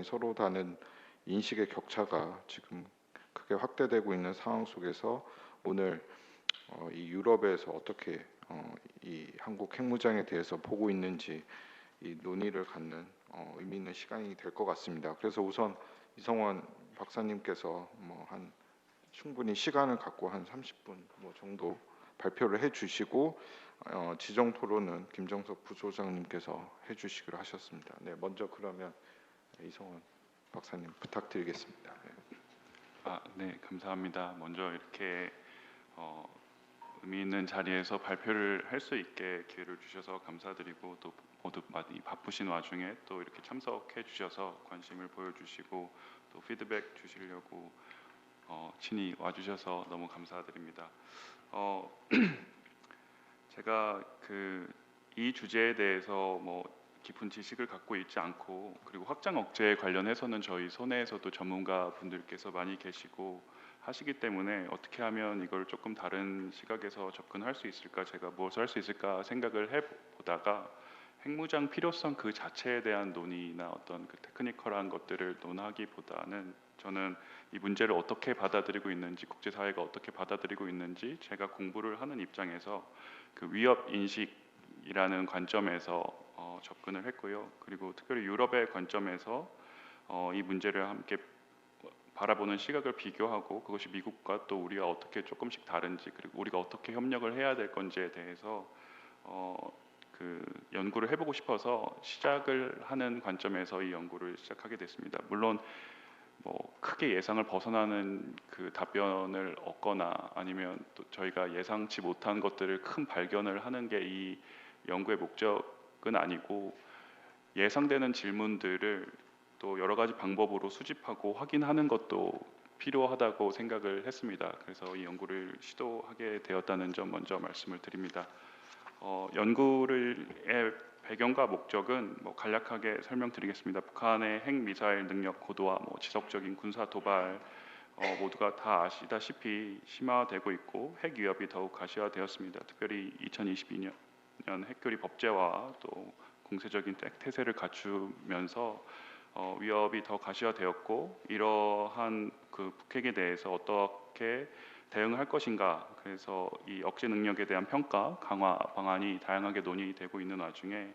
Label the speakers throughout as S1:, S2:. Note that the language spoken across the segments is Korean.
S1: 서로 다른 인식의 격차가 지금 크게 확대되고 있는 상황 속에서 오늘 이 유럽에서 어떻게 이 한국 핵무장에 대해서 보고 있는지 이 논의를 갖는 의미 있는 시간이 될 것 같습니다. 그래서 우선 이성원 박사님께서 한 충분히 시간을 갖고 한 30분 정도 발표를 해주시고 지정 토론은 김정석 부소장님께서 해주시기로 하셨습니다. 네, 먼저 그러면 이성원 박사님 부탁드리겠습니다. 네.
S2: 네, 감사합니다. 먼저 이렇게 의미 있는 자리에서 발표를 할 수 있게 기회를 주셔서 감사드리고, 또 모두 많이 바쁘신 와중에 또 이렇게 참석해 주셔서 관심을 보여주시고 또 피드백 주시려고 친히 와주셔서 너무 감사드립니다. 제가 이 주제에 대해서 깊은 지식을 갖고 있지 않고, 그리고 확장 억제에 관련해서는 저희 손해에서도 전문가 분들께서 많이 계시고 하시기 때문에 어떻게 하면 이걸 조금 다른 시각에서 접근할 수 있을까, 제가 무엇을 할 수 있을까 생각을 해보다가 핵무장 필요성 그 자체에 대한 논의나 어떤 그 테크니컬한 것들을 논하기보다는 저는 이 문제를 어떻게 받아들이고 있는지, 국제사회가 어떻게 받아들이고 있는지 제가 공부를 하는 입장에서 그 위협 인식이라는 관점에서 접근을 했고요. 그리고 특별히 유럽의 관점에서 이 문제를 함께 바라보는 시각을 비교하고, 그것이 미국과 또 우리가 어떻게 조금씩 다른지, 그리고 우리가 어떻게 협력을 해야 될 건지에 대해서 연구를 해보고 싶어서 시작을 하는 관점에서 이 연구를 시작하게 됐습니다. 물론 크게 예상을 벗어나는 그 답변을 얻거나 아니면 또 저희가 예상치 못한 것들을 큰 발견을 하는 게 이 연구의 목적은 아니고, 예상되는 질문들을 또 여러 가지 방법으로 수집하고 확인하는 것도 필요하다고 생각을 했습니다. 그래서 이 연구를 시도하게 되었다는 점 먼저 말씀을 드립니다. 연구의 배경과 목적은 간략하게 설명드리겠습니다. 북한의 핵미사일 능력 고도화, 지속적인 군사 도발 모두가 다 아시다시피 심화되고 있고, 핵 위협이 더욱 가시화되었습니다. 특별히 2022년 핵교리 법제화, 또 공세적인 태세를 갖추면서 위협이 더 가시화되었고, 이러한 그 북핵에 대해서 어떻게 대응을 할 것인가, 그래서 이 억제 능력에 대한 평가, 강화 방안이 다양하게 논의되고 있는 와중에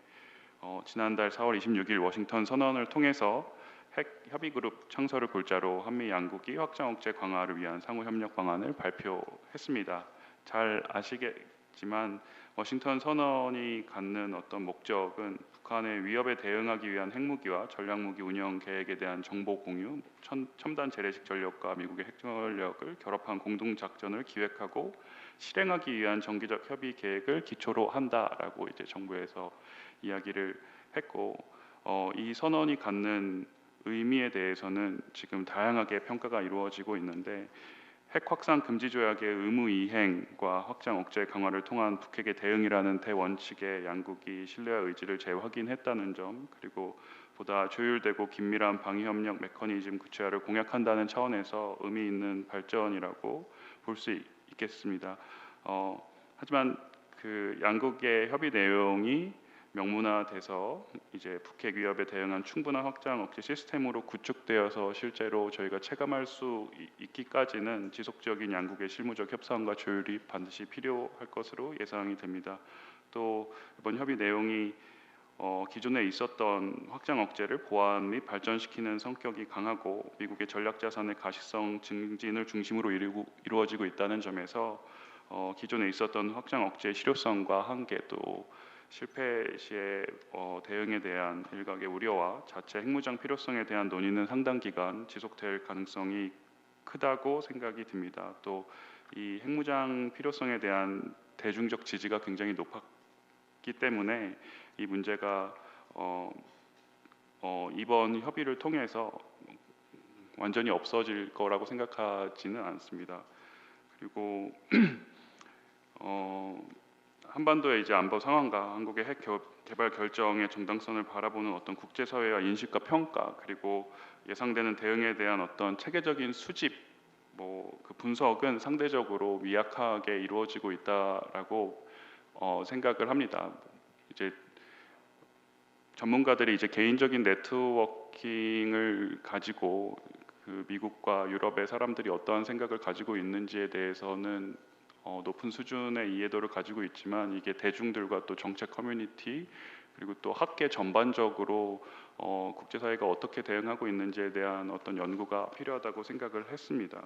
S2: 지난달 4월 26일 워싱턴 선언을 통해서 핵 협의 그룹 창설을 골자로 한미 양국이 확장 억제 강화를 위한 상호 협력 방안을 발표했습니다. 잘 아시겠지만 워싱턴 선언이 갖는 어떤 목적은 북한의 위협에 대응하기 위한 핵무기와 전략무기 운영 계획에 대한 정보 공유, 첨단 재래식 전력과 미국의 핵 전력을 결합한 공동 작전을 기획하고 실행하기 위한 정기적 협의 계획을 기초로 한다라고 이제 정부에서 이야기를 했고, 이 선언이 갖는 의미에 대해서는 지금 다양하게 평가가 이루어지고 있는데, 핵 확산 금지 조약의 의무 이행과 확장 억제 강화를 통한 북핵의 대응이라는 대원칙에 양국이 신뢰와 의지를 재확인했다는 점, 그리고 보다 조율되고 긴밀한 방위 협력 메커니즘 구체화를 공약한다는 차원에서 의미 있는 발전이라고 볼 수 있겠습니다. 하지만 그 양국의 협의 내용이 명문화돼서 이제 북핵 위협에 대응한 충분한 확장 억제 시스템으로 구축되어서 실제로 저희가 체감할 수 있기까지는 지속적인 양국의 실무적 협상과 조율이 반드시 필요할 것으로 예상이 됩니다. 또 이번 협의 내용이 기존에 있었던 확장 억제를 보완 및 발전시키는 성격이 강하고, 미국의 전략 자산의 가시성 증진을 중심으로 이루어지고 있다는 점에서 기존에 있었던 확장 억제의 실효성과 한계, 또 실패 시의 대응에 대한 일각의 우려와 자체 핵무장 필요성에 대한 논의는 상당 기간 지속될 가능성이 크다고 생각이 듭니다. 또 이 핵무장 필요성에 대한 대중적 지지가 굉장히 높았기 때문에 이 문제가 이번 협의를 통해서 완전히 없어질 거라고 생각하지는 않습니다. 그리고 한반도의 이제 안보 상황과 한국의 핵 개발 결정의 정당성을 바라보는 어떤 국제사회와 인식과 평가, 그리고 예상되는 대응에 대한 어떤 체계적인 수집, 그 분석은 상대적으로 미약하게 이루어지고 있다라고 생각을 합니다. 이제 전문가들이 이제 개인적인 네트워킹을 가지고 그 미국과 유럽의 사람들이 어떠한 생각을 가지고 있는지에 대해서는 높은 수준의 이해도를 가지고 있지만 이게 대중들과 또 정책 커뮤니티 그리고 또 학계 전반적으로 국제사회가 어떻게 대응하고 있는지에 대한 어떤 연구가 필요하다고 생각을 했습니다.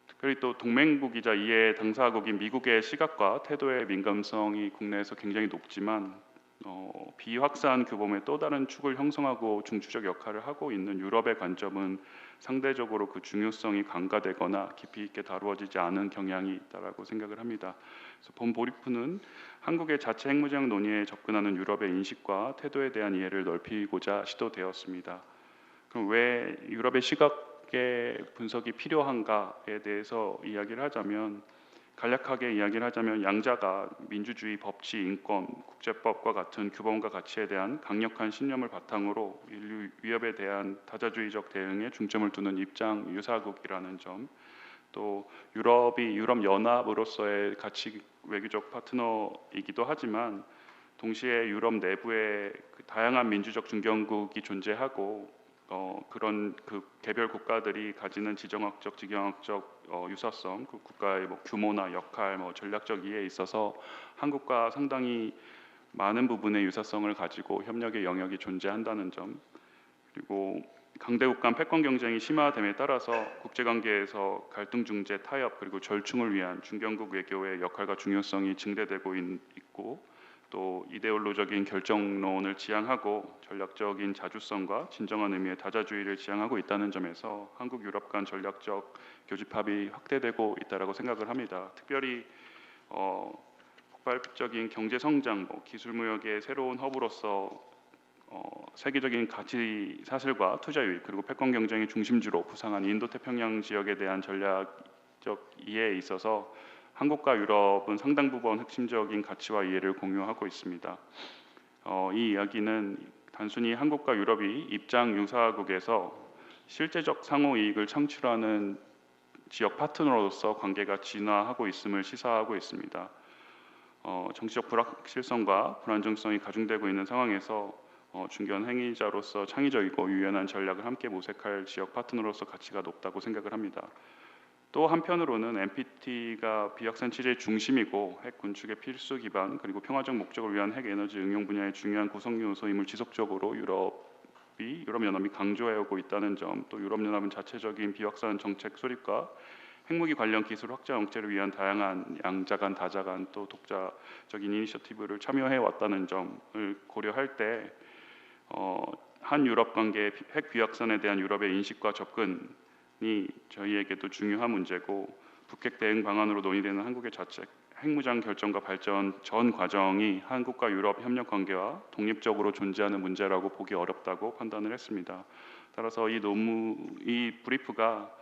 S2: 특별히 또 동맹국이자 이해 당사국인 미국의 시각과 태도의 민감성이 국내에서 굉장히 높지만 비확산 규범의 또 다른 축을 형성하고 중추적 역할을 하고 있는 유럽의 관점은 상대적으로 그 중요성이 간과되거나 깊이 있게 다루어지지 않은 경향이 있다라고 생각을 합니다. 그래서 본 브리프는 한국의 자체 핵무장 논의에 접근하는 유럽의 인식과 태도에 대한 이해를 넓히고자 시도되었습니다. 그럼 왜 유럽의 시각의 분석이 필요한가에 대해서 이야기를 하자면 간략하게 이야기를 하자면 양자가 민주주의, 법치, 인권, 국제법과 같은 규범과 가치에 대한 강력한 신념을 바탕으로 인류 위협에 대한 다자주의적 대응에 중점을 두는 입장 유사국이라는 점, 또 유럽이 유럽 연합으로서의 가치 외교적 파트너이기도 하지만 동시에 유럽 내부에 그 다양한 민주적 중견국이 존재하고 그런 그 개별 국가들이 가지는 지정학적, 지정학적 유사성, 그 국가의 뭐 규모나 역할, 뭐 전략적 이해에 있어서 한국과 상당히 많은 부분의 유사성을 가지고 협력의 영역이 존재한다는 점, 그리고 강대국 간 패권 경쟁이 심화됨에 따라서 국제관계에서 갈등 중재, 타협 그리고 절충을 위한 중견국 외교의 역할과 중요성이 증대되고 있고 또 이데올로적인 결정론을 지향하고 전략적인 자주성과 진정한 의미의 다자주의를 지향하고 있다는 점에서 한국 유럽 간 전략적 교집합이 확대되고 있다라고 생각을 합니다. 특별히 폭발적인 경제 성장, 기술 무역의 새로운 허브로서 세계적인 가치 사슬과 투자 유입 그리고 패권 경쟁의 중심지로 부상한 인도 태평양 지역에 대한 전략적 이해에 있어서 한국과 유럽은 상당 부분 핵심적인 가치와 이해를 공유하고 있습니다. 이 이야기는 단순히 한국과 유럽이 입장 유사국에서 실제적 상호 이익을 창출하는 지역 파트너로서 관계가 진화하고 있음을 시사하고 있습니다. 정치적 불확실성과 불안정성이 가중되고 있는 상황에서 중견 행위자로서 창의적이고 유연한 전략을 함께 모색할 지역 파트너로서 가치가 높다고 생각을 합니다. 또 한편으로는 NPT가 비확산 체제의 중심이고 핵 군축의 필수 기반 그리고 평화적 목적을 위한 핵 에너지 응용 분야의 중요한 구성 요소임을 지속적으로 유럽연합이 강조해오고 있다는 점, 또 유럽연합은 자체적인 비확산 정책 수립과 핵무기 관련 기술 확장 억제를 위한 다양한 양자간, 다자간 또 독자적인 이니셔티브를 참여해 왔다는 점을 고려할 때 한 유럽 관계의 핵 비확산에 대한 유럽의 인식과 접근이 저희에게도 중요한 문제고 북핵 대응 방안으로 논의되는 한국의 자체 핵무장 결정과 발전 전 과정이 한국과 유럽 협력 관계와 독립적으로 존재하는 문제라고 보기 어렵다고 판단을 했습니다. 따라서 이 브리프가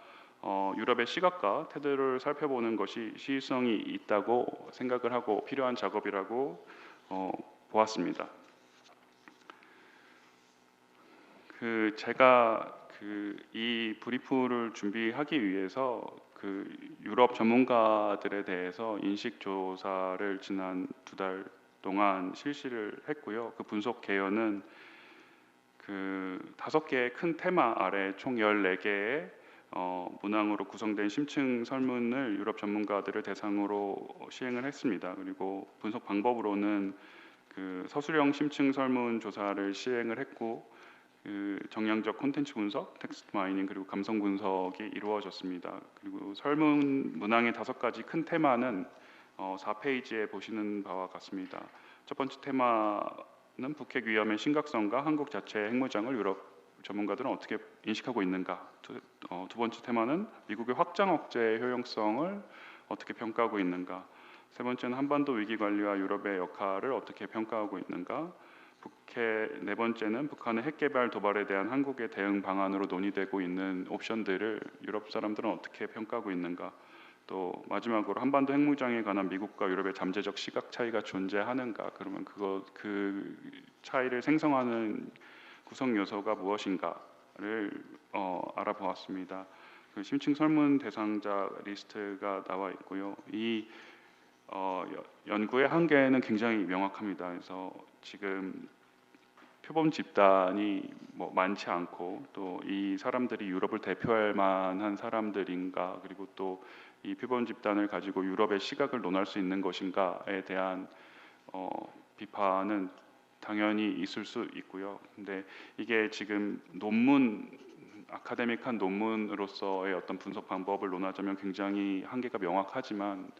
S2: 유럽의 시각과 태도를 살펴보는 것이 시의성이 있다고 생각을 하고 필요한 작업이라고 보았습니다. 제가 이 브리프를 준비하기 위해서 유럽 전문가들에 대해서 인식 조사를 지난 2달 동안 실시를 했고요. 그 분석 개요는 5개의 큰 테마 아래 총 14개의 문항으로 구성된 심층 설문을 유럽 전문가들을 대상으로 시행을 했습니다. 그리고 분석 방법으로는 서술형 심층 설문 조사를 시행을 했고 정량적 콘텐츠 분석, 텍스트 마이닝 그리고 감성 분석이 이루어졌습니다. 그리고 설문 문항의 5가지 큰 테마는 4페이지에 보시는 바와 같습니다. 첫 번째 테마는 북핵 위험의 심각성과 한국 자체의 핵무장을 유럽 전문가들은 어떻게 인식하고 있는가. 두 번째 테마는 미국의 확장 억제의 효용성을 어떻게 평가하고 있는가. 세 번째는 한반도 위기 관리와 유럽의 역할을 어떻게 평가하고 있는가. 네 번째는 북한의 핵 개발 도발에 대한 한국의 대응 방안으로 논의되고 있는 옵션들을 유럽 사람들은 어떻게 평가하고 있는가. 또 마지막으로 한반도 핵무장에 관한 미국과 유럽의 잠재적 시각 차이가 존재하는가. 그러면 그 차이를 생성하는 구성 요소가 무엇인가를 알아보았습니다. 심층 설문 대상자 리스트가 나와 있고요. 이 연구의 한계는 굉장히 명확합니다. 그래서 지금 표본 집단이 뭐 많지 않고 또 이 사람들이 유럽을 대표할 만한 사람들인가, 그리고 또 이 표본 집단을 가지고 유럽의 시각을 논할 수 있는 것인가에 대한 비판은 당연히 있을 수 있고요. 근데 이게 지금 아카데믹한 논문으로서의 어떤 분석 방법을 논하자면 굉장히 한계가 명확하지만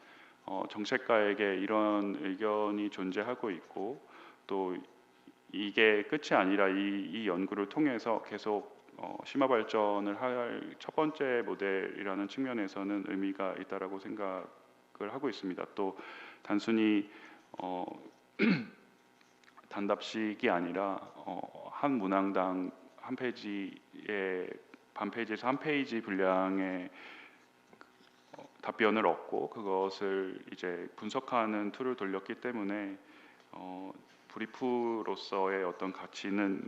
S2: 정책가에게 이런 의견이 존재하고 있고, 또 이게 끝이 아니라 이 연구를 통해서 계속 심화 발전을 할 첫 번째 모델이라는 측면에서는 의미가 있다라고 생각을 하고 있습니다. 또 단순히 어, 단답식이 아니라 한 문항당 한 페이지에 반 페이지에서 한 페이지 분량의 답변을 얻고 그것을 이제 분석하는 툴을 돌렸기 때문에 브리프로서의 어떤 가치는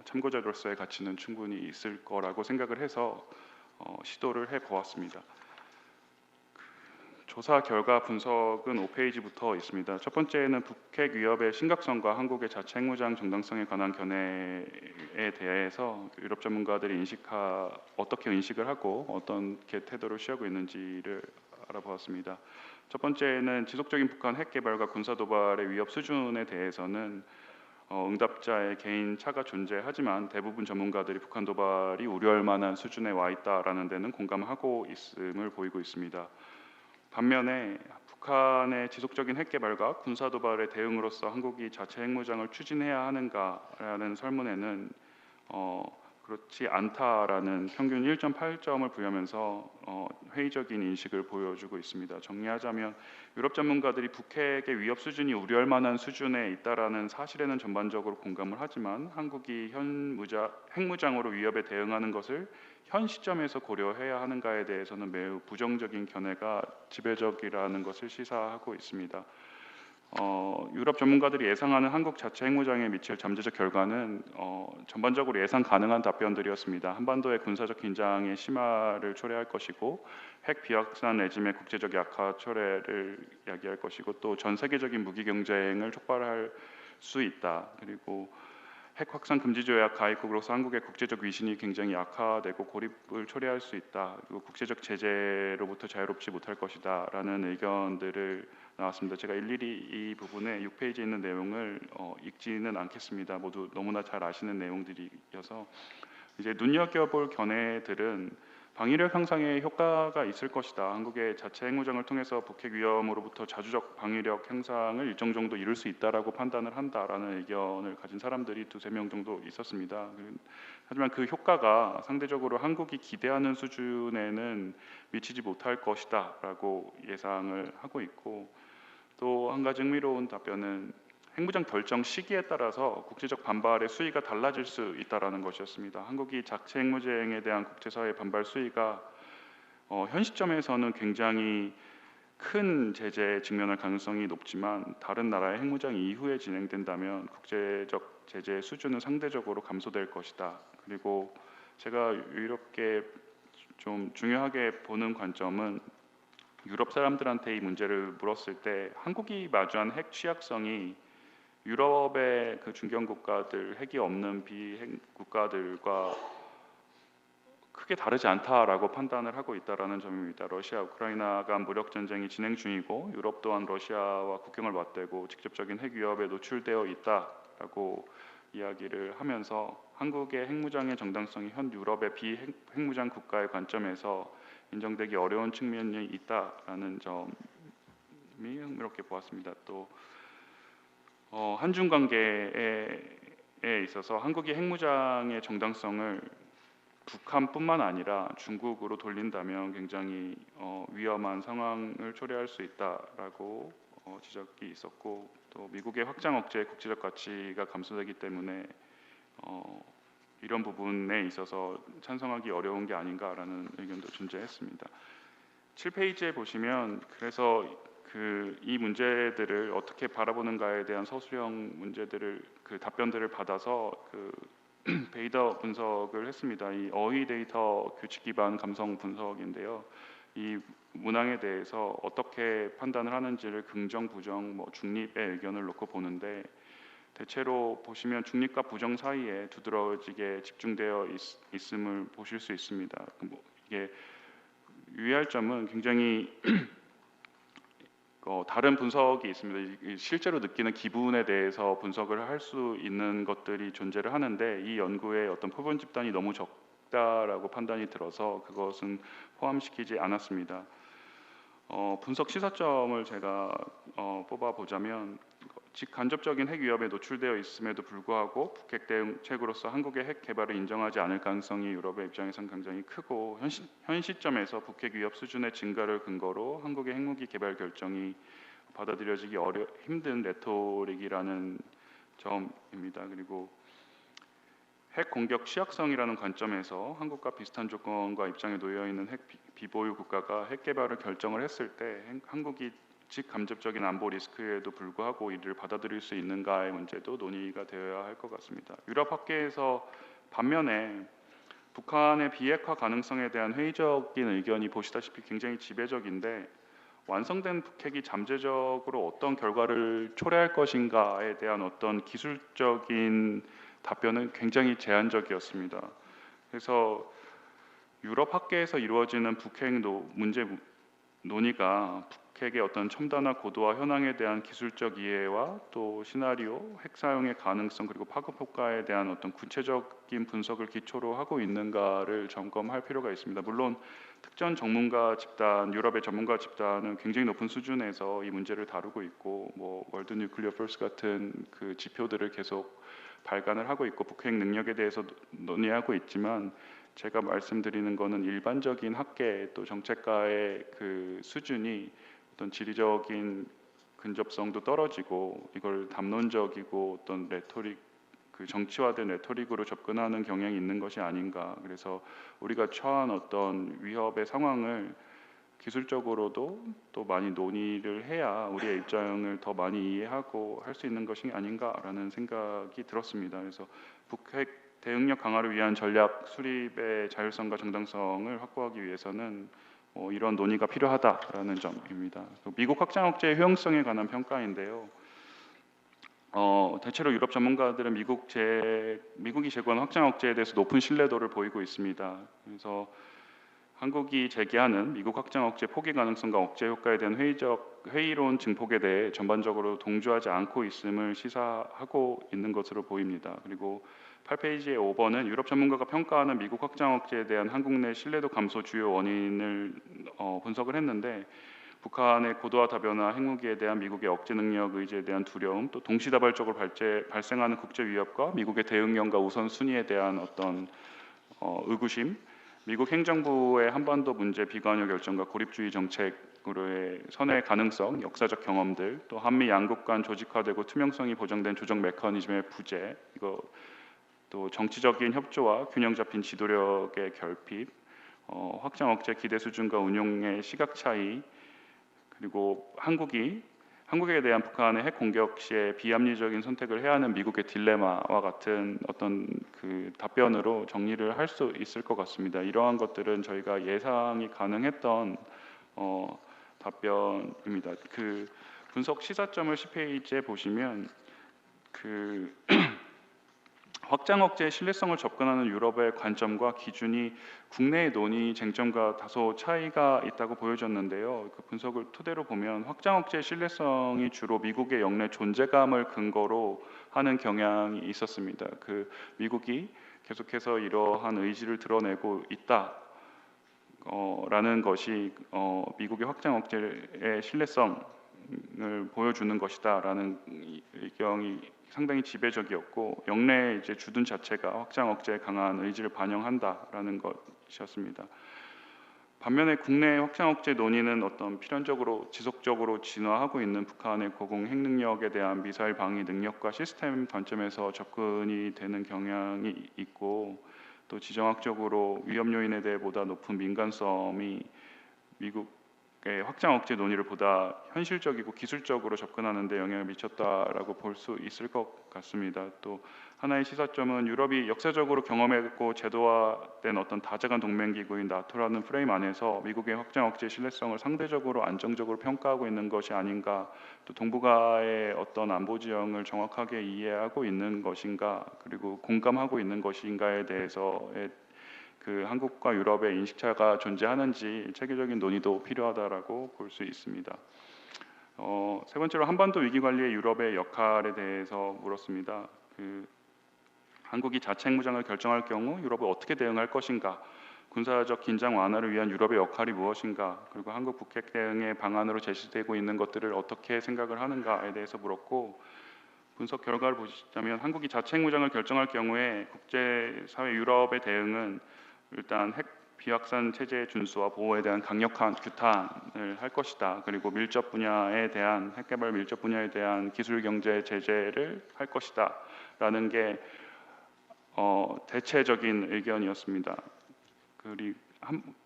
S2: 참고자로서의 가치는 충분히 있을 거라고 생각을 해서 시도를 해보았습니다. 조사 결과 분석은 5페이지부터 있습니다. 첫 번째는 북핵 위협의 심각성과 한국의 자체 핵무장 정당성에 관한 견해에 대해서 유럽 전문가들이 어떻게 인식을 하고 어떻게 태도를 취하고 있는지를 알아보았습니다. 첫 번째는 지속적인 북한 핵 개발과 군사 도발의 위협 수준에 대해서는 응답자의 개인 차가 존재하지만 대부분 전문가들이 북한 도발이 우려할 만한 수준에 와 있다라는 데는 공감하고 있음을 보이고 있습니다. 반면에 북한의 지속적인 핵 개발과 군사 도발의 대응으로서 한국이 자체 핵무장을 추진해야 하는가라는 설문에는 그렇지 않다라는 평균 1.8점을 부여하면서 회의적인 인식을 보여주고 있습니다. 정리하자면 유럽 전문가들이 북핵의 위협 수준이 우려할 만한 수준에 있다라는 사실에는 전반적으로 공감을 하지만 한국이 핵무장으로 위협에 대응하는 것을 현 시점에서 고려해야 하는가에 대해서는 매우 부정적인 견해가 지배적이라는 것을 시사하고 있습니다. 유럽 전문가들이 예상하는 한국 자체 핵무장에 미칠 잠재적 결과는 전반적으로 예상 가능한 답변들이었습니다. 한반도의 군사적 긴장의 심화를 초래할 것이고, 핵 비확산 레짐의 국제적 약화 초래를 야기할 것이고, 또 전 세계적인 무기 경쟁을 촉발할 수 있다. 그리고 핵 확산 금지 조약 가입국으로서 한국의 국제적 위신이 굉장히 약화되고 고립을 초래할 수 있다. 그리고 국제적 제재로부터 자유롭지 못할 것이다라는 의견들을 나왔습니다. 제가 일일이 이 부분에 6페이지에 있는 내용을 읽지는 않겠습니다. 모두 너무나 잘 아시는 내용들이어서 이제 눈여겨볼 견해들은 방위력 향상에 효과가 있을 것이다. 한국의 자체 핵무장을 통해서 북핵 위험으로부터 자주적 방위력 향상을 일정 정도 이룰 수 있다라고 판단을 한다라는 의견을 가진 사람들이 두세 명 정도 있었습니다. 하지만 그 효과가 상대적으로 한국이 기대하는 수준에는 미치지 못할 것이다라고 예상을 하고 있고, 또 한 가지 흥미로운 답변은 핵무장 결정 시기에 따라서 국제적 반발의 수위가 달라질 수 있다라는 것이었습니다. 한국이 자체 핵무장에 대한 국제사회의 반발 수위가 현 시점에서는 굉장히 큰 제재에 직면할 가능성이 높지만, 다른 나라의 핵무장 이후에 진행된다면 국제적 제재의 수준은 상대적으로 감소될 것이다. 그리고 제가 이렇게 좀 중요하게 보는 관점은 유럽 사람들한테 이 문제를 물었을 때 한국이 마주한 핵 취약성이 유럽의 그 중견 국가들, 핵이 없는 비핵 국가들과 크게 다르지 않다라고 판단을 하고 있다라는 점입니다. 러시아 우크라이나 간 무력 전쟁이 진행 중이고 유럽 또한 러시아와 국경을 맞대고 직접적인 핵 위협에 노출되어 있다라고 이야기를 하면서 한국의 핵무장의 정당성이 현 유럽의 비핵무장 국가의 관점에서 인정되기 어려운 측면이 있다라는 점이 흥미롭게 보았습니다. 또 한중 관계에 있어서 한국이 핵무장의 정당성을 북한뿐만 아니라 중국으로 돌린다면 굉장히 위험한 상황을 초래할 수 있다라고 지적이 있었고, 또 미국의 확장 억제의 국제적 가치가 감소되기 때문에 이런 부분에 있어서 찬성하기 어려운 게 아닌가라는 의견도 존재했습니다. 7페이지에 보시면 그래서 이 문제들을 어떻게 바라보는가에 대한 서술형 문제들을 답변들을 받아서 데이터 분석을 했습니다. 이 어휘 데이터 규칙 기반 감성 분석인데요. 이 문항에 대해서 어떻게 판단을 하는지를 긍정, 부정, 뭐 중립의 의견을 놓고 보는데 대체로 보시면 중립과 부정 사이에 두드러지게 집중되어 있음을 보실 수 있습니다. 뭐 이게 유의할 점은 굉장히 다른 분석이 있습니다. 실제로 느끼는 기분에 대해서 분석을 할 수 있는 것들이 존재를 하는데 이 연구에 어떤 표본 집단이 너무 적다라고 판단이 들어서 그것은 포함시키지 않았습니다. 분석 시사점을 제가 뽑아보자면 직간접적인 핵 위협에 노출되어 있음에도 불구하고 북핵 대응책으로서 한국의 핵 개발을 인정하지 않을 가능성이 유럽의 입장에선 굉장히 크고 현 시점에서 북핵 위협 수준의 증가를 근거로 한국의 핵무기 개발 결정이 받아들여지기 힘든 레토릭이라는 점입니다. 그리고 핵 공격 취약성이라는 관점에서 한국과 비슷한 조건과 입장에 놓여 있는 핵 비보유 국가가 핵 개발을 결정을 했을 때 한국이 직간접적인 안보 리스크에도 불구하고 이를 받아들일 수 있는가의 문제도 논의가 되어야 할 것 같습니다. 유럽 학계에서 반면에 북한의 비핵화 가능성에 대한 회의적인 의견이 보시다시피 굉장히 지배적인데 완성된 북핵이 잠재적으로 어떤 결과를 초래할 것인가에 대한 어떤 기술적인 답변은 굉장히 제한적이었습니다. 그래서 유럽 학계에서 이루어지는 북핵 문제 논의가 북핵의 어떤 첨단화 고도화 현황에 대한 기술적 이해와 또 시나리오, 핵 사용의 가능성 그리고 파급 효과에 대한 어떤 구체적인 분석을 기초로 하고 있는가를 점검할 필요가 있습니다. 물론 특정 전문가 집단, 유럽의 전문가 집단은 굉장히 높은 수준에서 이 문제를 다루고 있고, 뭐 월드 뉴클리어 퍼스 같은 그 지표들을 계속 발간을 하고 있고 북핵 능력에 대해서 논의하고 있지만. 제가 말씀드리는 것은 일반적인 학계 또 정책가의 그 수준이 어떤 지리적인 근접성도 떨어지고 이걸 담론적이고 어떤 레토릭 그 정치화된 레토릭으로 접근하는 경향이 있는 것이 아닌가. 그래서 우리가 처한 어떤 위협의 상황을 기술적으로도 또 많이 논의를 해야 우리의 입장을 더 많이 이해하고 할 수 있는 것이 아닌가라는 생각이 들었습니다. 그래서 북핵 대응력 강화를 위한 전략 수립의 자율성과 정당성을 확보하기 위해서는 이런 논의가 필요하다라는 점입니다. 미국 확장 억제의 효용성에 관한 평가인데요. 대체로 유럽 전문가들은 미국이 제공한 확장 억제에 대해서 높은 신뢰도를 보이고 있습니다. 그래서 한국이 제기하는 미국 확장 억제 포기 가능성과 억제 효과에 대한 회의론 증폭에 대해 전반적으로 동조하지 않고 있음을 시사하고 있는 것으로 보입니다. 그리고 8페이지의 5번은 유럽 전문가가 평가하는 미국 확장 억제에 대한 한국 내 신뢰도 감소 주요 원인을 분석을 했는데 북한의 고도화 다변화 핵무기에 대한 미국의 억제 능력 의지에 대한 두려움, 또 동시다발적으로 발생하는 국제 위협과 미국의 대응령과 우선순위에 대한 어떤 의구심, 미국 행정부의 한반도 문제 비관여 결정과 고립주의 정책으로의 선회 가능성, 역사적 경험들, 또 한미 양국 간 조직화되고 투명성이 보장된 조정 메커니즘의 부재, 이거 또 정치적인 협조와 균형 잡힌 지도력의 결핍, 확장 억제 기대 수준과 운용의 시각 차이, 그리고 한국에 대한 북한의 핵 공격 시에 비합리적인 선택을 해야 하는 미국의 딜레마와 같은 어떤 그 답변으로 정리를 할 수 있을 것 같습니다. 이러한 것들은 저희가 예상이 가능했던 답변입니다. 그 분석 시사점을 10페이지에 보시면 그 확장 억제의 신뢰성을 접근하는 유럽의 관점과 기준이 국내의 논의 쟁점과 다소 차이가 있다고 보여졌는데요. 그 분석을 토대로 보면 확장 억제의 신뢰성이 주로 미국의 영내 존재감을 근거로 하는 경향이 있었습니다. 그 미국이 계속해서 이러한 의지를 드러내고 있다라는 것이 미국의 확장 억제의 신뢰성을 보여주는 것이다라는 의견이 상당히 지배적이었고 영내 이제 주둔 자체가 확장 억제에 강한 의지를 반영한다라는 것이었습니다. 반면에 국내 확장 억제 논의는 어떤 필연적으로 지속적으로 진화하고 있는 북한의 고공 핵 능력에 대한 미사일 방위 능력과 시스템 관점에서 접근이 되는 경향이 있고 또 지정학적으로 위험 요인에 대해 보다 높은 민감성이 미국의 확장 억제 논의를 보다 현실적이고 기술적으로 접근하는 데 영향을 미쳤다라고 볼 수 있을 것 같습니다. 또 하나의 시사점은 유럽이 역사적으로 경험했고 제도화된 어떤 다자간 동맹 기구인 나토라는 프레임 안에서 미국의 확장 억제 신뢰성을 상대적으로 안정적으로 평가하고 있는 것이 아닌가, 또 동북아의 어떤 안보 지형을 정확하게 이해하고 있는 것인가, 그리고 공감하고 있는 것인가에 대해서의 그 한국과 유럽의 인식차가 존재하는지 체계적인 논의도 필요하다라고 볼 수 있습니다. 세 번째로 한반도 위기 관리의 유럽의 역할에 대해서 물었습니다. 한국이 자체 핵무장을 결정할 경우 유럽은 어떻게 대응할 것인가, 군사적 긴장 완화를 위한 유럽의 역할이 무엇인가, 그리고 한국 북핵 대응의 방안으로 제시되고 있는 것들을 어떻게 생각을 하는가에 대해서 물었고, 분석 결과를 보시자면 한국이 자체 핵무장을 결정할 경우에 국제사회 유럽의 대응은 일단 핵 비확산 체제의 준수와 보호에 대한 강력한 규탄을 할 것이다. 그리고 밀접 분야에 대한 핵개발 밀접 분야에 대한 기술 경제 제재를 할 것이다라는 게 대체적인 의견이었습니다.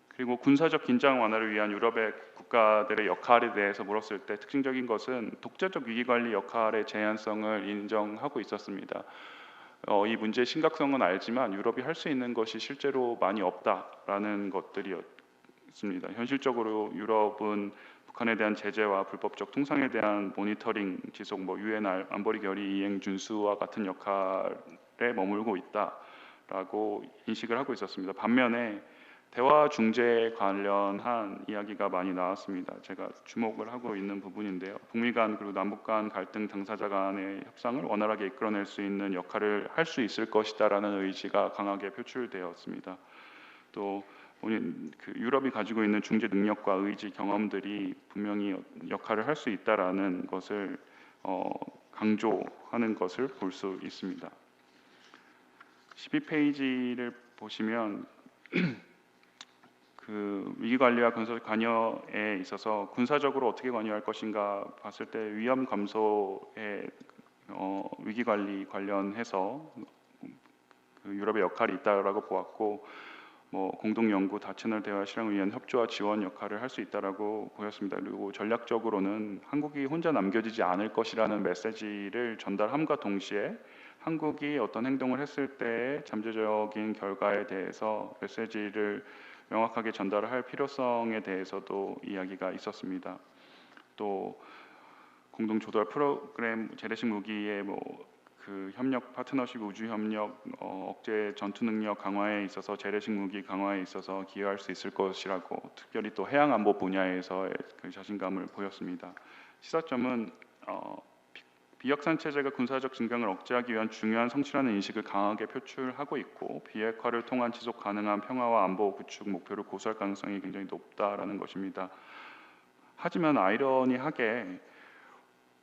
S2: 그리고 군사적 긴장 완화를 위한 유럽의 국가들의 역할에 대해서 물었을 때 특징적인 것은 독재적 위기 관리 역할의 제한성을 인정하고 있었습니다. 이 문제의 심각성은 알지만 유럽이 할 수 있는 것이 실제로 많이 없다라는 것들이었습니다. 현실적으로 유럽은 북한에 대한 제재와 불법적 통상에 대한 모니터링, 지속, 유엔 안보리 결의 이행 준수와 같은 역할에 머물고 있다라고 인식을 하고 있었습니다. 반면에 대화 중재에 관련한 이야기가 많이 나왔습니다. 제가 주목을 하고 있는 부분인데요. 북미 간 그리고 남북 간 갈등 당사자 간의 협상을 원활하게 이끌어낼 수 있는 역할을 할 수 있을 것이다라는 의지가 강하게 표출되었습니다. 또 유럽이 가지고 있는 중재 능력과 의지, 경험들이 분명히 역할을 할 수 있다라는 것을 강조하는 것을 볼 수 있습니다. 12페이지를 보시면 위기 관리와 군사적 관여에 있어서 군사적으로 어떻게 관여할 것인가 봤을 때 위험 감소의 위기 관리 관련해서 유럽의 역할이 있다라고 보았고, 공동 연구, 다채널 대화 실행을 위한 협조와 지원 역할을 할 수 있다라고 보였습니다. 그리고 전략적으로는 한국이 혼자 남겨지지 않을 것이라는 메시지를 전달함과 동시에 한국이 어떤 행동을 했을 때의 잠재적인 결과에 대해서 메시지를 명확하게 전달할 필요성에 대해서도 이야기가 있었습니다. 또 공동 조달 프로그램, 재래식 무기의 협력, 파트너십, 우주 협력, 억제 전투 능력 강화에 있어서 재래식 무기 강화에 있어서 기여할 수 있을 것이라고, 특별히 또 해양 안보 분야에서의 자신감을 보였습니다. 시사점은 비확산 체제가 군사적 증강을 억제하기 위한 중요한 성취라는 인식을 강하게 표출하고 있고, 비핵화를 통한 지속 가능한 평화와 안보 구축 목표를 고수할 가능성이 굉장히 높다라는 것입니다. 하지만 아이러니하게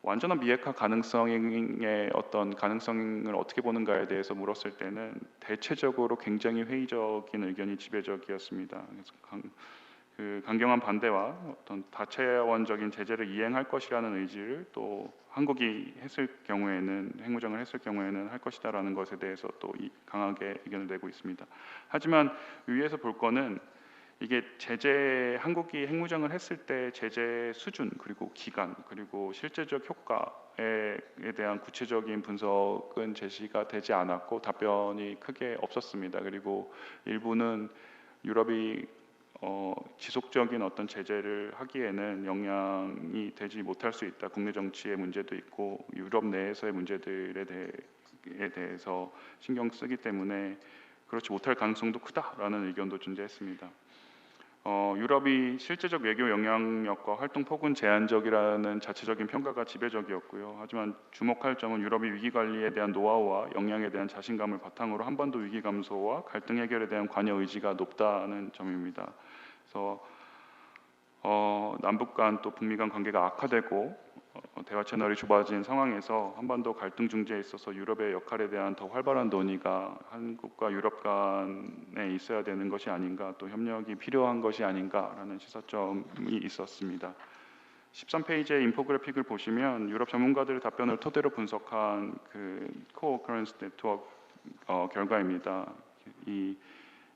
S2: 완전한 비핵화 가능성의 어떤 가능성을 어떻게 보는가에 대해서 물었을 때는 대체적으로 굉장히 회의적인 의견이 지배적이었습니다. 그래서 강경한 반대와 어떤 다채원적인 제재를 이행할 것이라는 의지를 또 한국이 했을 경우에는, 핵무장을 했을 경우에는 할 것이다라는 것에 대해서 또 강하게 의견을 내고 있습니다. 하지만 위에서 볼 거는 이게 한국이 핵무장을 했을 때 제재 수준, 그리고 기간, 그리고 실제적 효과에 대한 구체적인 분석은 제시가 되지 않았고 답변이 크게 없었습니다. 그리고 일부는 유럽이 지속적인 어떤 제재를 하기에는 영향이 되지 못할 수 있다. 국내 정치의 문제도 있고 유럽 내에서의 문제들에 대해서 신경 쓰기 때문에 그렇지 못할 가능성도 크다라는 의견도 존재했습니다. 유럽이 실제적 외교 영향력과 활동 폭은 제한적이라는 자체적인 평가가 지배적이었고요. 하지만 주목할 점은 유럽이 위기 관리에 대한 노하우와 역량에 대한 자신감을 바탕으로 한반도 위기 감소와 갈등 해결에 대한 관여 의지가 높다는 점입니다. 그래서 남북 간 또 북미 간 관계가 악화되고 대화 채널이 좁아진 상황에서 한반도 갈등 중재에 있어서 유럽의 역할에 대한 더 활발한 논의가 한국과 유럽 간에 있어야 되는 것이 아닌가, 또 협력이 필요한 것이 아닌가라는 시사점이 있었습니다. 13페이지의 인포그래픽을 보시면 유럽 전문가들의 답변을 토대로 분석한 코어커런스 네트워크 결과입니다.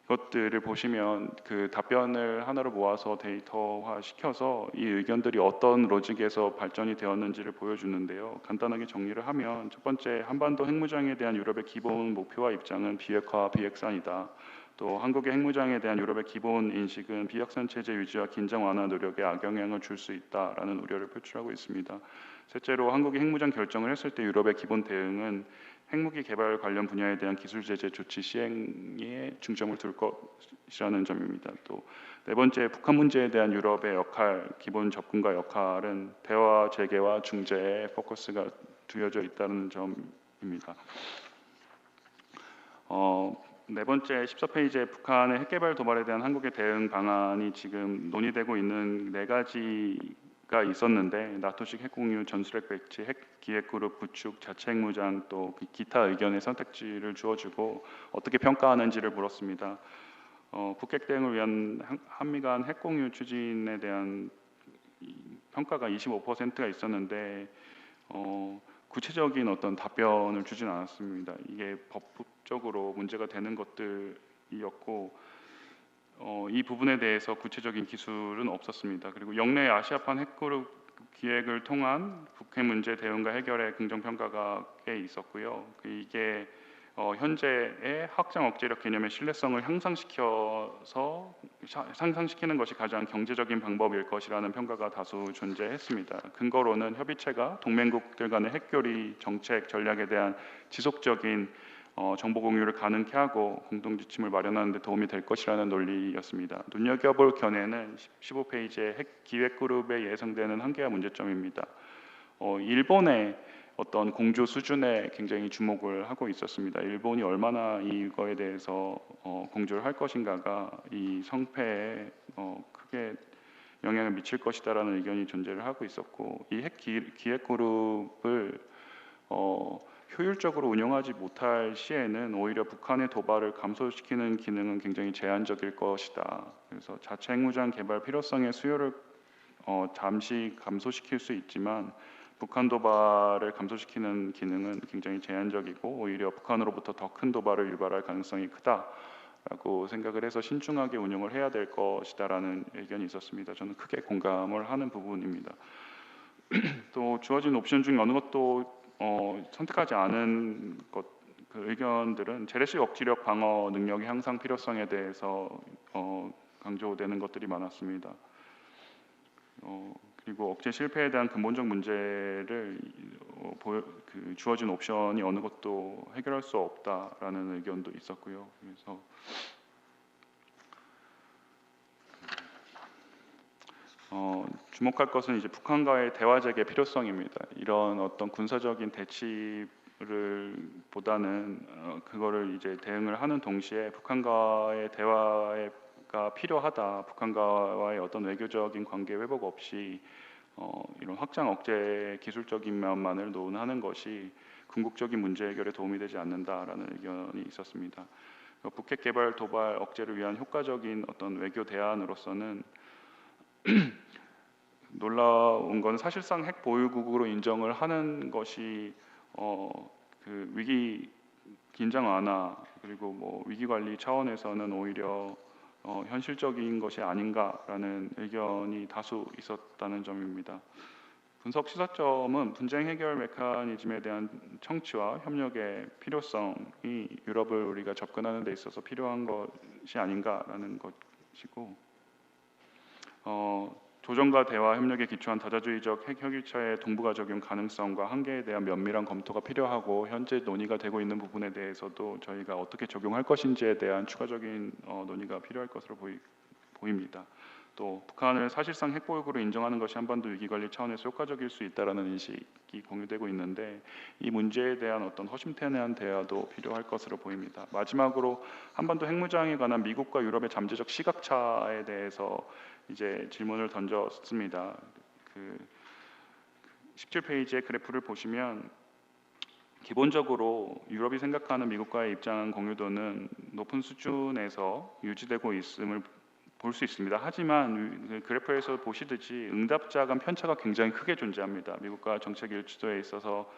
S2: 이것들을 보시면 그 답변을 하나로 모아서 데이터화 시켜서 이 의견들이 어떤 로직에서 발전이 되었는지를 보여주는데요. 간단하게 정리를 하면 첫 번째, 한반도 핵무장에 대한 유럽의 기본 목표와 입장은 비핵화, 비핵산이다. 또 한국의 핵무장에 대한 유럽의 기본 인식은 비확산 체제 유지와 긴장 완화 노력에 악영향을 줄 수 있다라는 우려를 표출하고 있습니다. 셋째로, 한국이 핵무장 결정을 했을 때 유럽의 기본 대응은 핵무기 개발 관련 분야에 대한 기술 제재 조치 시행에 중점을 둘 것이라는 점입니다. 또 네 번째, 북한 문제에 대한 유럽의 역할, 기본 접근과 역할은 대화 재개와 중재에 포커스가 두여져 있다는 점입니다. 네 번째 14페이지에 북한의 핵개발 도발에 대한 한국의 대응 방안이 지금 논의되고 있는 네 가지가 있었는데, 나토식 핵공유, 전술핵 배치, 핵 기획그룹 구축, 자체 핵무장, 또 기타 의견의 선택지를 주어주고 어떻게 평가하는지를 물었습니다. 북핵 대응을 위한 한미 간 핵공유 추진에 대한 평가가 25%가 있었는데 구체적인 어떤 답변을 주진 않았습니다. 이게 법적으로 문제가 되는 것들이었고 이 부분에 대해서 구체적인 기술은 없었습니다. 그리고 영내 아시아판 핵그룹 기획을 통한 북핵 문제 대응과 해결에 긍정 평가가 꽤 있었고요. 이게 현재의 확장 억제력 개념의 신뢰성을 상상시키는 것이 가장 경제적인 방법일 것이라는 평가가 다수 존재했습니다. 근거로는 협의체가 동맹국들 간의 핵교리 정책 전략에 대한 지속적인 정보 공유를 가능케 하고 공동 지침을 마련하는 데 도움이 될 것이라는 논리였습니다. 눈여겨볼 견해는 15페이지의 핵 기획 그룹에 예상되는 한계와 문제점입니다. 일본의 어떤 공조 수준에 굉장히 주목을 하고 있었습니다. 일본이 얼마나 이거에 대해서 공조를 할 것인가가 이 성패에 크게 영향을 미칠 것이다라는 의견이 존재를 하고 있었고, 이 핵 기획 그룹을 효율적으로 운영하지 못할 시에는 오히려 북한의 도발을 감소시키는 기능은 굉장히 제한적일 것이다. 그래서 자체 핵무장 개발 필요성의 수요를 잠시 감소시킬 수 있지만 북한 도발을 감소시키는 기능은 굉장히 제한적이고 오히려 북한으로부터 더 큰 도발을 유발할 가능성이 크다라고 생각을 해서 신중하게 운영을 해야 될 것이다라는 의견이 있었습니다. 저는 크게 공감을 하는 부분입니다. 또 주어진 옵션 중 어느 것도 선택하지 않은 그 의견들은 재래식 억지력 방어 능력의 향상 필요성에 대해서 강조되는 것들이 많았습니다. 그리고 억제 실패에 대한 근본적 문제를 주어진 옵션이 어느 것도 해결할 수 없다라는 의견도 있었고요. 그래서 주목할 것은 이제 북한과의 대화 재개 필요성입니다. 이런 어떤 군사적인 대치를 보다는 그거를 이제 대응을 하는 동시에 북한과의 대화가 필요하다. 북한과의 어떤 외교적인 관계 회복 없이 이런 확장 억제 기술적인 면만을 논하는 것이 궁극적인 문제 해결에 도움이 되지 않는다라는 의견이 있었습니다. 북핵 개발 도발 억제를 위한 효과적인 어떤 외교 대안으로서는 놀라운 건 사실상 핵 보유국으로 인정을 하는 것이 그 위기 긴장 완화 그리고 뭐 위기 관리 차원에서는 오히려 현실적인 것이 아닌가라는 의견이 다수 있었다는 점입니다. 분석 시사점은 분쟁 해결 메커니즘에 대한 청취와 협력의 필요성이 유럽을 우리가 접근하는 데 있어서 필요한 것이 아닌가라는 것이고, 조정과 대화 협력에 기초한 다자주의적 핵 협의체의 동북아 적용 가능성과 한계에 대한 면밀한 검토가 필요하고, 현재 논의가 되고 있는 부분에 대해서도 저희가 어떻게 적용할 것인지에 대한 추가적인 논의가 필요할 것으로 보입니다. 또 북한을 사실상 핵보유국으로 인정하는 것이 한반도 위기관리 차원에서 효과적일 수 있다라는 인식이 공유되고 있는데, 이 문제에 대한 어떤 허심탄회한 대화도 필요할 것으로 보입니다. 마지막으로 한반도 핵무장에 관한 미국과 유럽의 잠재적 시각차에 대해서 이제 질문을 던졌습니다. 그 17페이지의 그래프를 보시면 기본적으로 유럽이 생각하는 미국과의 입장 공유도는 높은 수준에서 유지되고 있음을 볼 수 있습니다. 하지만 그래프에서 보시듯이 응답자 간 편차가 굉장히 크게 존재합니다. 미국과 정책 일치도에 있어서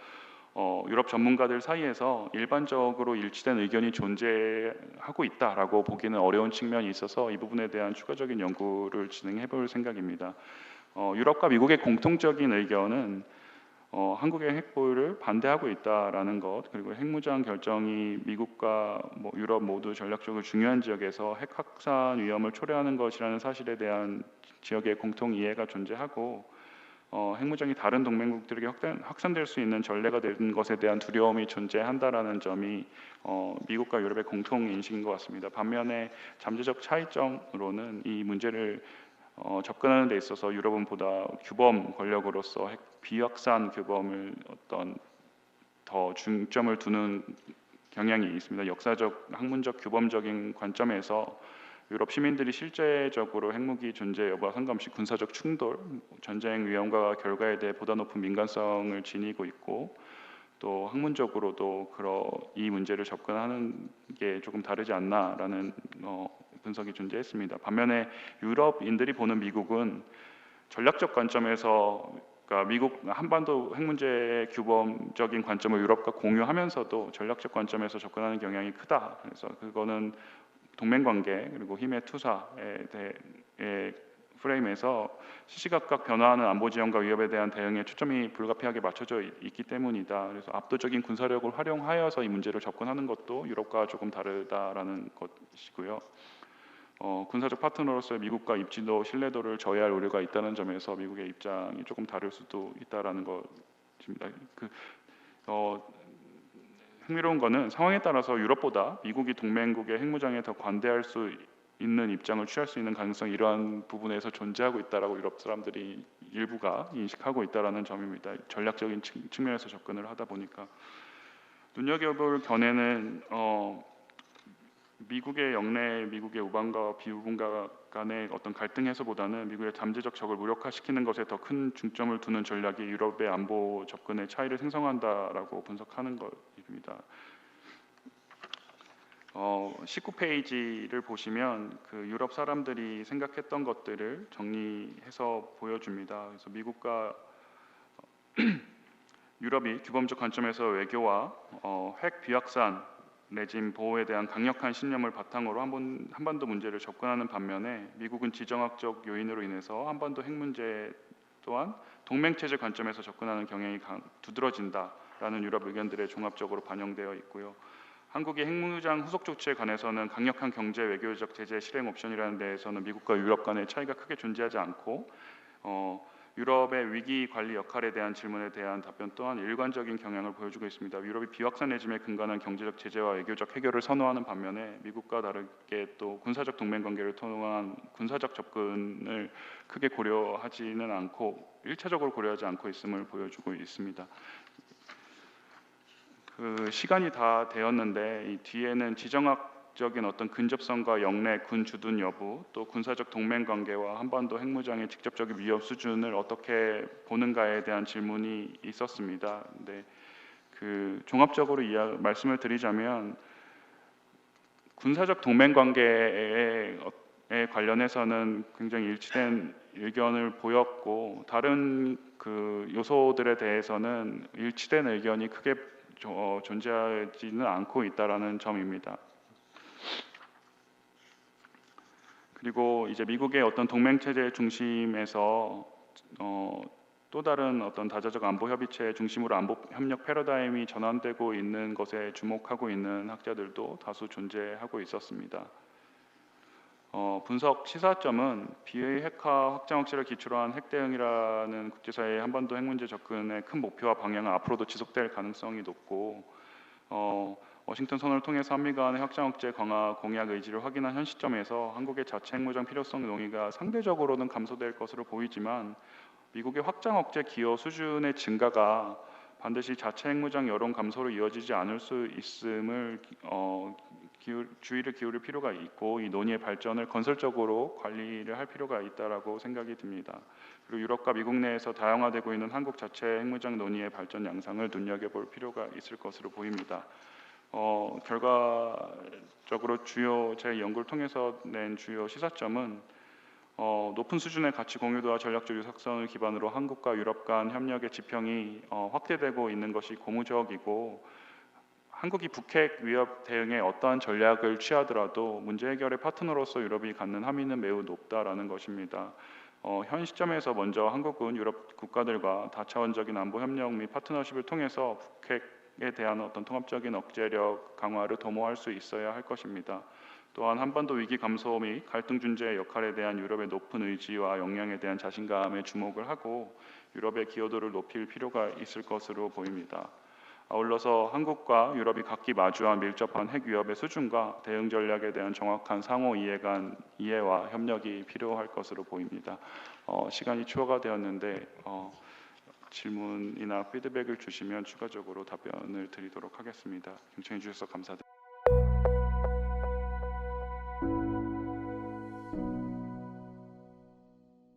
S2: 유럽 전문가들 사이에서 일반적으로 일치된 의견이 존재하고 있다라고 보기는 어려운 측면이 있어서 이 부분에 대한 추가적인 연구를 진행해 볼 생각입니다. 유럽과 미국의 공통적인 의견은 한국의 핵 보유를 반대하고 있다라는 것, 그리고 핵무장 결정이 미국과 유럽 모두 전략적으로 중요한 지역에서 핵 확산 위험을 초래하는 것이라는 사실에 대한 지역의 공통 이해가 존재하고, 핵무장이 다른 동맹국들에게 확산될 수 있는 전례가 되는 것에 대한 두려움이 존재한다라는 점이 미국과 유럽의 공통 인식인 것 같습니다. 반면에 잠재적 차이점으로는 이 문제를 접근하는 데 있어서 유럽은 보다 규범 권력으로서 핵 비확산 규범을 더 중점을 두는 경향이 있습니다. 역사적 학문적 규범적인 관점에서 유럽 시민들이 실제적으로 핵무기 존재 여부와 상관없이 군사적 충돌, 전쟁 위험과 결과에 대해 보다 높은 민감성을 지니고 있고, 또 학문적으로도 이 문제를 접근하는 게 조금 다르지 않나라는 분석이 존재했습니다. 반면에 유럽인들이 보는 미국은 전략적 관점에서, 그러니까 미국 한반도 핵 문제의 규범적인 관점을 유럽과 공유하면서도 전략적 관점에서 접근하는 경향이 크다. 그래서 그거는 동맹 관계 그리고 힘의 투사에 대해 프레임에서 시시각각 변화하는 안보 지형과 위협에 대한 대응에 초점이 불가피하게 맞춰져 있기 때문이다. 그래서 압도적인 군사력을 활용하여서 이 문제를 접근하는 것도 유럽과 조금 다르다라는 것이고요. 군사적 파트너로서의 미국과 입지도 신뢰도를 저해할 우려가 있다는 점에서 미국의 입장이 조금 다를 수도 있다라는 것입니다. 흥미로운 것은 상황에 따라서 유럽보다 미국이 동맹국의 핵무장에 더 관대할 수 있는 입장을 취할 수 있는 가능성이 이러한 부분에서 존재하고 있다라고 유럽 사람들이 일부가 인식하고 있다라는 점입니다. 전략적인 측면에서 접근을 하다 보니까 눈여겨볼 견해는 미국의 영내, 미국의 우방과 비우방과 간의 어떤 갈등 해소보다는 미국의 잠재적 적을 무력화시키는 것에 더 큰 중점을 두는 전략이 유럽의 안보 접근의 차이를 생성한다라고 분석하는 것입니다. 19페이지를 보시면 그 유럽 사람들이 생각했던 것들을 정리해서 보여줍니다. 그래서 미국과 유럽이 규범적 관점에서 외교와 핵 비확산 내진 보호에 대한 강력한 신념을 바탕으로 한반도 문제를 접근하는 반면에 미국은 지정학적 요인으로 인해서 한반도 핵 문제 또한 동맹체제 관점에서 접근하는 경향이 두드러진다라는 유럽 의견들에 종합적으로 반영되어 있고요. 한국의 핵무장 후속 조치에 관해서는 강력한 경제 외교적 제재 실행 옵션이라는 데에서는 미국과 유럽 간의 차이가 크게 존재하지 않고, 유럽의 위기 관리 역할에 대한 질문에 대한 답변 또한 일관적인 경향을 보여주고 있습니다. 유럽이 비확산 레짐에 근간한 경제적 제재와 외교적 해결을 선호하는 반면에 미국과 다르게 또 군사적 동맹 관계를 통한 군사적 접근을 크게 고려하지는 않고 일차적으로 고려하지 않고 있음을 보여주고 있습니다. 그 시간이 다 되었는데 이 뒤에는 지정학적인 어떤 근접성과 영내 군 주둔 여부, 또 군사적 동맹 관계와 한반도 핵무장의 직접적인 위협 수준을 어떻게 보는가에 대한 질문이 있었습니다. 근데 그 종합적으로 말씀을 드리자면 군사적 동맹 관계에 관련해서는 굉장히 일치된 의견을 보였고, 다른 그 요소들에 대해서는 일치된 의견이 크게 존재하지는 않고 있다라는 점입니다. 그리고 이제 미국의 어떤 동맹 체제 중심에서 또 다른 어떤 다자적 안보 협의체 중심으로 안보 협력 패러다임이 전환되고 있는 것에 주목하고 있는 학자들도 다수 존재하고 있었습니다. 분석 시사점은 비핵화 확장 억제를 기초로 한 핵 대응이라는 국제사회의 한반도 핵 문제 접근의 큰 목표와 방향은 앞으로도 지속될 가능성이 높고, 워싱턴 선언을 통해서 한미 간의 확장 억제 강화 공약 의지를 확인한 현 시점에서 한국의 자체 핵무장 필요성 논의가 상대적으로는 감소될 것으로 보이지만, 미국의 확장 억제 기여 수준의 증가가 반드시 자체 핵무장 여론 감소로 이어지지 않을 수 있음을 주의를 기울일 필요가 있고, 이 논의의 발전을 건설적으로 관리를 할 필요가 있다라고 생각이 듭니다. 그리고 유럽과 미국 내에서 다양화되고 있는 한국 자체 핵무장 논의의 발전 양상을 눈여겨볼 필요가 있을 것으로 보입니다. 결과적으로 제 연구를 통해서 낸 주요 시사점은 높은 수준의 가치 공유도와 전략적 유사성을 기반으로 한국과 유럽 간 협력의 지평이 확대되고 있는 것이 고무적이고, 한국이 북핵 위협 대응에 어떠한 전략을 취하더라도 문제 해결의 파트너로서 유럽이 갖는 함의는 매우 높다라는 것입니다. 현 시점에서 먼저 한국은 유럽 국가들과 다차원적인 안보 협력 및 파트너십을 통해서 북핵에 대한 어떤 통합적인 억제력 강화를 도모할 수 있어야 할 것입니다. 또한 한반도 위기 감소 및 갈등 중재의 역할에 대한 유럽의 높은 의지와 역량에 대한 자신감에 주목을 하고 유럽의 기여도를 높일 필요가 있을 것으로 보입니다. 아울러서 한국과 유럽이 각기 마주한 밀접한 핵 위협의 수준과 대응 전략에 대한 정확한 상호 이해와 협력이 필요할 것으로 보입니다. 시간이 초과가 되었는데 질문이나 피드백을 주시면 추가적으로 답변을 드리도록 하겠습니다. 경청해 주셔서 감사드립니다.